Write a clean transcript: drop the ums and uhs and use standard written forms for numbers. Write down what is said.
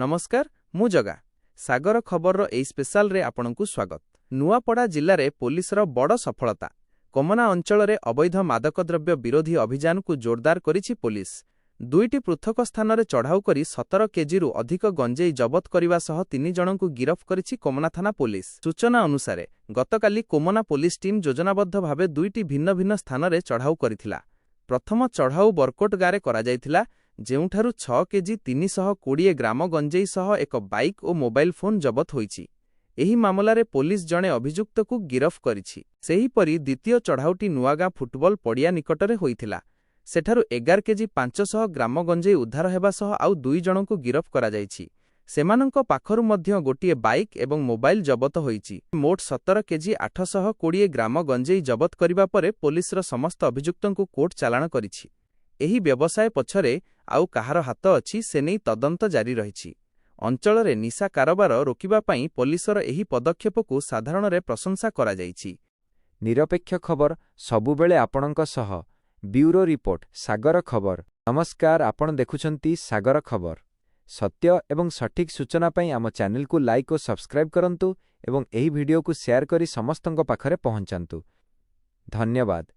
नमस्कार मु जगा सागर खबर एई स्पेशल रे आपनकु स्वागत। नुआपड़ा जिल्ला रे पुलिसर बड़ सफलता। कोमना अंचल रे अवैध मादकद्रव्य विरोधी अभियान को जोरदार करिछि पुलिस। दुईटी पृथक स्थान रे चढ़ाऊ करी 17 केजी अधिक गंजेई जबत करने सह 3 जनकु गिरफ करिछि कोमना थाना पुलिस। सूचना अनुसार गतकाली कोमना पुलिस टीम योजनाबद्ध भावे दुईटी भिन्न भिन्न स्थान रे चढ़ाऊ करिथिला। प्रथम चढ़ाऊ बरकोट गारे करा जायथिला, जेउठारु 6 केजी 320 ग्राम गंजेई सह एक बाइक और मोबाइल फोन जबत होईछि। एही मामलारे पुलिस जणे अभियुक्त को गिरफ करिछि। सेहीपरि द्वितीय चढ़ाऊटी नुआगाँ फुटबल पड़िया निकटरे होइथिला। सेठारु 11 केजी 500 ग्राम गंजेई उद्धार हेबा सह आउ 2 जनकु गिरफ करा जायछि। सेमानंको पाखरु मध्य गोटिए बाइक एवं मोबाइल जबत होईछि। मोट 17 केजी 820 ग्राम गंजेई जबत करिबा परे पुलिसर समस्त अभियुक्तंकु कोर्ट चालाण करिछि। एही व्यवसाय पछरे आउ काहार हाथ अछि से नै तदंत जारी रहिछि। अंचल रे निशा कारोबार रोकिबा पई पुलिसर एही पदक्षेपकु साधारण रे प्रशंसा करा जायछि। निरपेक्ष खबर सबुबेले आपणक सह। ब्यूरो रिपोर्ट सागर खबर। नमस्कार, आपण देखुछंती सागर खबर। सत्य एवं सठिक सूचना पई आम चैनल को लाइक और सब्सक्राइब करंतु एवं एही वीडियो को शेयर करी समस्तंक पाखरे पहुंचांतु। धन्यवाद।